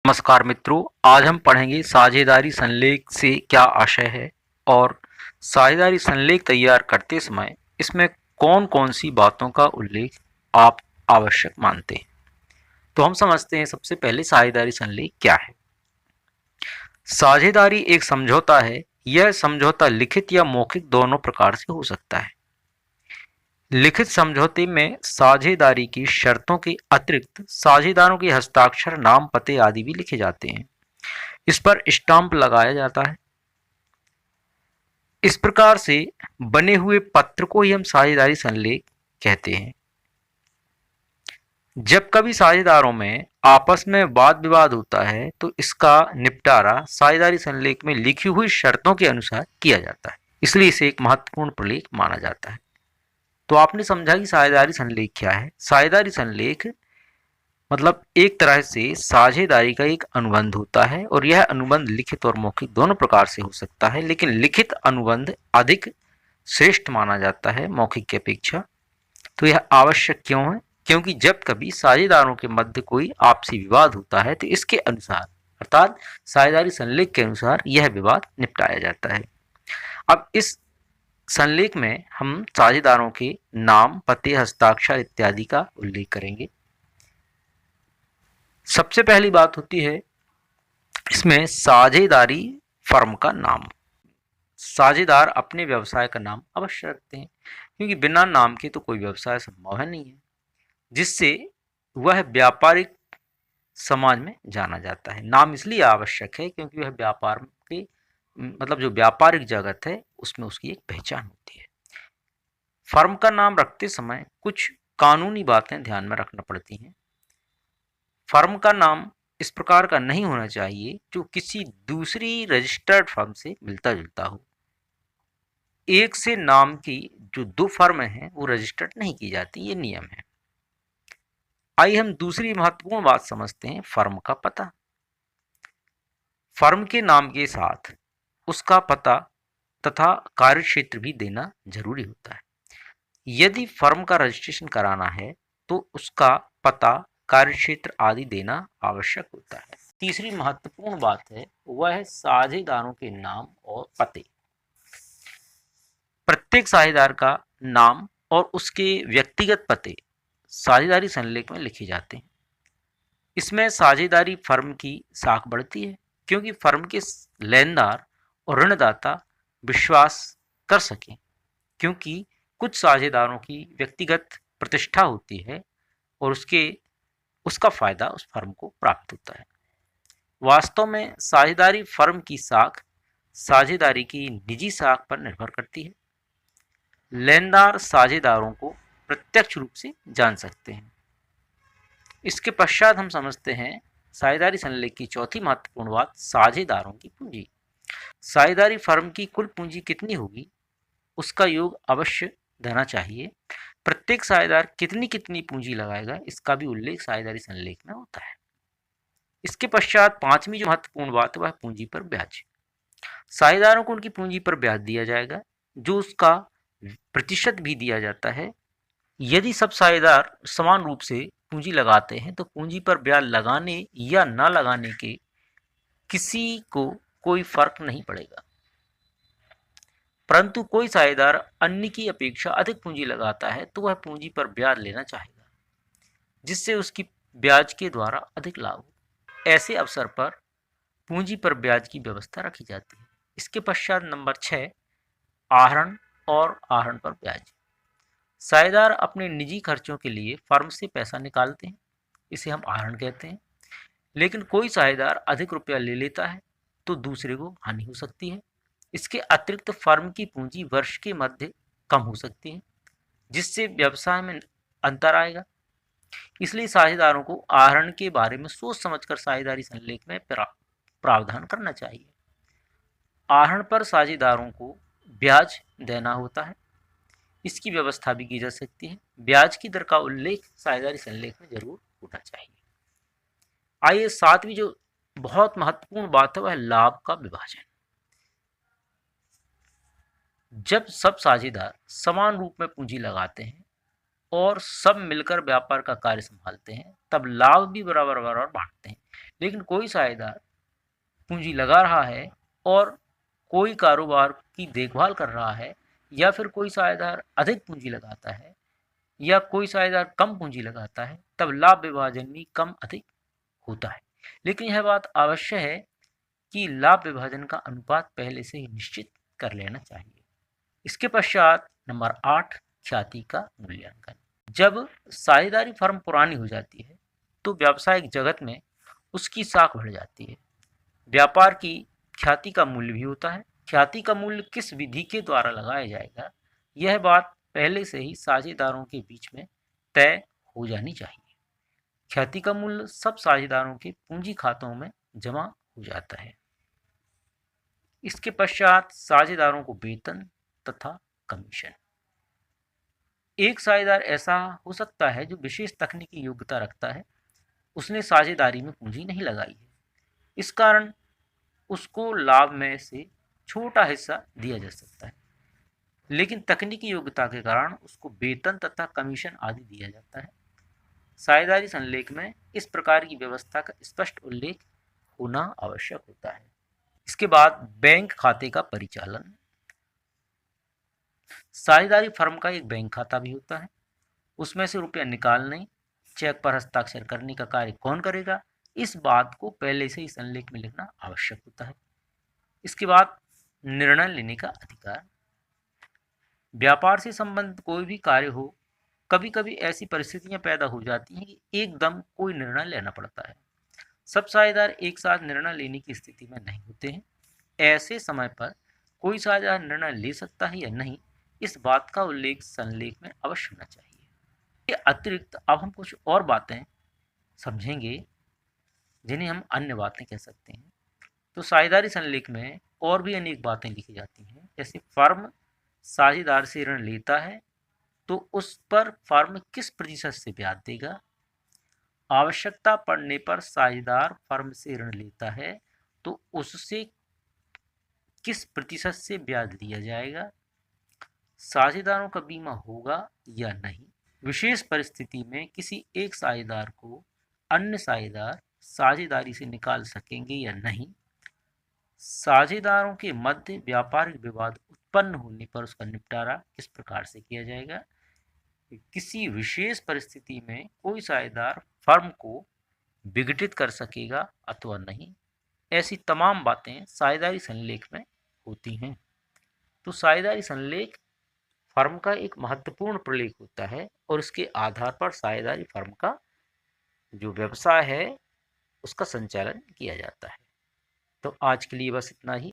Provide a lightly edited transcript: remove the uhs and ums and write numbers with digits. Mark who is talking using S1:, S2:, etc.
S1: नमस्कार मित्रों, आज हम पढ़ेंगे साझेदारी संलेख से क्या आशय है और साझेदारी संलेख तैयार करते समय इसमें कौन कौन सी बातों का उल्लेख आप आवश्यक मानते हैं। तो हम समझते हैं सबसे पहले साझेदारी संलेख क्या है। साझेदारी एक समझौता है। यह समझौता लिखित या मौखिक दोनों प्रकार से हो सकता है। लिखित समझौते में साझेदारी की शर्तों के अतिरिक्त साझेदारों के हस्ताक्षर, नाम, पते आदि भी लिखे जाते हैं। इस पर स्टाम्प लगाया जाता है। इस प्रकार से बने हुए पत्र को ही हम साझेदारी संलेख कहते हैं। जब कभी साझेदारों में आपस में वाद विवाद होता है तो इसका निपटारा साझेदारी संलेख में लिखी हुई शर्तों के अनुसार किया जाता है, इसलिए इसे एक महत्वपूर्ण प्रलेख माना जाता है। तो आपने समझा कि साझेदारी संलेख क्या है। साझेदारी संलेख मतलब एक तरह से साझेदारी का एक अनुबंध होता है और यह अनुबंध लिखित और मौखिक दोनों प्रकार से हो सकता है, लेकिन लिखित अनुबंध अधिक श्रेष्ठ माना जाता है मौखिक की अपेक्षा। तो यह आवश्यक क्यों है? क्योंकि जब कभी साझेदारों के मध्य कोई आपसी विवाद होता है तो इसके अनुसार अर्थात साझेदारी संलेख के अनुसार यह विवाद निपटाया जाता है। अब इस संलेख में हम साझेदारों के नाम, पते, हस्ताक्षर इत्यादि का उल्लेख करेंगे। सबसे पहली बात होती है इसमें साझेदारी फर्म का नाम। साझेदार अपने व्यवसाय का नाम अवश्य रखते हैं, क्योंकि बिना नाम के तो कोई व्यवसाय संभव है नहीं है, जिससे वह व्यापारिक समाज में जाना जाता है। नाम इसलिए आवश्यक है क्योंकि वह व्यापार के मतलब जो व्यापारिक जगत है उसमें उसकी एक पहचान होती है। फर्म का नाम रखते समय कुछ कानूनी बातें ध्यान में रखना पड़ती हैं। फर्म का नाम इस प्रकार का नहीं होना चाहिए जो किसी दूसरी रजिस्टर्ड फर्म से मिलता जुलता हो। एक से नाम की जो दो फर्म हैं वो रजिस्टर्ड नहीं की जाती, ये नियम है। आइए हम दूसरी महत्वपूर्ण बात समझते हैं, फर्म का पता। फर्म के नाम के साथ उसका पता तथा कार्यक्षेत्र भी देना जरूरी होता है। यदि फर्म का रजिस्ट्रेशन कराना है तो उसका पता, कार्यक्षेत्र आदि देना आवश्यक होता है। तीसरी महत्वपूर्ण बात है वह है साझेदारों के नाम और पते। प्रत्येक साझेदार का नाम और उसके व्यक्तिगत पते साझेदारी संलेख में लिखे जाते हैं। इसमें साझेदारी फर्म की साख बढ़ती है, क्योंकि फर्म के लेनदार और ऋणदाता विश्वास कर सकें, क्योंकि कुछ साझेदारों की व्यक्तिगत प्रतिष्ठा होती है और उसका फायदा उस फर्म को प्राप्त होता है। वास्तव में साझेदारी फर्म की साख साझेदारी की निजी साख पर निर्भर करती है। लेनदार साझेदारों को प्रत्यक्ष रूप से जान सकते हैं। इसके पश्चात हम समझते हैं साझेदारी संलेख की चौथी महत्वपूर्ण बात, साझेदारों की पूंजी। साझेदारी फर्म की कुल पूंजी कितनी होगी उसका योग अवश्य देना चाहिए। प्रत्येक साझेदार कितनी कितनी पूंजी लगाएगा इसका भी उल्लेख साझेदारी संलेख में होता है। इसके पश्चात पांचवी जो महत्वपूर्ण बात है वह पूंजी पर ब्याज। साझेदारों को उनकी पूंजी पर ब्याज दिया जाएगा, जो उसका प्रतिशत भी दिया जाता है। यदि सब साझेदार समान रूप से पूंजी लगाते हैं तो पूंजी पर ब्याज लगाने या न लगाने के किसी को कोई फर्क नहीं पड़ेगा। परंतु कोई साझेदार अन्य की अपेक्षा अधिक पूंजी लगाता है तो वह पूंजी पर ब्याज लेना चाहेगा, जिससे उसकी ब्याज के द्वारा अधिक लाभ हो। ऐसे अवसर पर पूंजी पर ब्याज की व्यवस्था रखी जाती है। इसके पश्चात नंबर 6, आहरण और आहरण पर ब्याज। साझेदार अपने निजी खर्चों के लिए फर्म से पैसा निकालते हैं, इसे हम आहरण कहते हैं। लेकिन कोई साझेदार अधिक रुपया ले लेता है तो दूसरे को हानि हो सकती है। इसके अतिरिक्त फर्म की पूंजी वर्ष के मध्य कम हो सकती है, जिससे व्यवसाय में अंतर आएगा। इसलिए साझेदारों को आहरण के बारे में सोच समझकर साझेदारी संलेख में प्रावधान करना चाहिए। आहरण पर साझेदारों को ब्याज देना होता है, इसकी व्यवस्था भी की जा सकती है। ब्याज की दर का उल्लेख साझेदारी संलेख में जरूर होना चाहिए। आइए सातवीं जो बहुत महत्वपूर्ण बात है वह लाभ का विभाजन। जब सब साझेदार समान रूप में पूंजी लगाते हैं और सब मिलकर व्यापार का कार्य संभालते हैं तब लाभ भी बराबर बराबर बांटते हैं। लेकिन कोई साझेदार पूंजी लगा रहा है और कोई कारोबार की देखभाल कर रहा है, या फिर कोई साझेदार अधिक पूंजी लगाता है या कोई साझेदार कम पूंजी लगाता है, तब लाभ विभाजन भी कम अधिक होता है। लेकिन यह बात अवश्य है कि लाभ विभाजन का अनुपात पहले से ही निश्चित कर लेना चाहिए। इसके पश्चात नंबर 8, ख्याति का मूल्यांकन। जब साझेदारी फर्म पुरानी हो जाती है तो व्यावसायिक जगत में उसकी साख बढ़ जाती है। व्यापार की ख्याति का मूल्य भी होता है। ख्याति का मूल्य किस विधि के द्वारा लगाया जाएगा, यह बात पहले से ही साझेदारों के बीच में तय हो जानी चाहिए। ख्याति का मूल्य सब साझेदारों के पूंजी खातों में जमा हो जाता है। इसके पश्चात साझेदारों को वेतन तथा कमीशन। एक साझेदार ऐसा हो सकता है जो विशेष तकनीकी योग्यता रखता है, उसने साझेदारी में पूंजी नहीं लगाई है, इस कारण उसको लाभ में से छोटा हिस्सा दिया जा सकता है, लेकिन तकनीकी योग्यता के कारण उसको वेतन तथा कमीशन आदि दिया जाता है। साझेदारी संलेख में इस प्रकार की व्यवस्था का स्पष्ट उल्लेख होना आवश्यक होता है। इसके बाद बैंक खाते का परिचालन। साझेदारी फर्म का एक बैंक खाता भी होता है। उसमें से रुपया निकालने, चेक पर हस्ताक्षर करने का कार्य कौन करेगा, इस बात को पहले से ही संलेख में लिखना आवश्यक होता है। इसके बाद निर्णय लेने का अधिकार। व्यापार से संबंधित कोई भी कार्य हो, कभी कभी ऐसी परिस्थितियां पैदा हो जाती हैं कि एकदम कोई निर्णय लेना पड़ता है। सब साझेदार एक साथ निर्णय लेने की स्थिति में नहीं होते हैं। ऐसे समय पर कोई साझेदार निर्णय ले सकता है या नहीं, इस बात का उल्लेख संलेख में अवश्य होना चाहिए। के अतिरिक्त अब हम कुछ और बातें समझेंगे जिन्हें हम अन्य बातें कह सकते हैं। तो साझेदारी संलेख में और भी अनेक बातें लिखी जाती हैं, जैसे फर्म साझेदार से ऋण लेता है तो उस पर फर्म किस प्रतिशत से ब्याज देगा। आवश्यकता पड़ने पर साझेदार फर्म से ऋण लेता है तो उससे किस प्रतिशत से ब्याज लिया जाएगा। साझेदारों का बीमा होगा या नहीं। विशेष परिस्थिति में किसी एक साझेदार को अन्य साझेदार साझेदारी से निकाल सकेंगे या नहीं। साझेदारों के मध्य व्यापारिक विवाद उत्पन्न होने पर उसका निपटारा किस प्रकार से किया जाएगा। किसी विशेष परिस्थिति में कोई साझेदार फर्म को विघटित कर सकेगा अथवा नहीं। ऐसी तमाम बातें साझेदारी संलेख में होती हैं। तो साझेदारी संलेख फर्म का एक महत्वपूर्ण प्रलेख होता है और इसके आधार पर साझेदारी फर्म का जो व्यवसाय है उसका संचालन किया जाता है। तो आज के लिए बस इतना ही।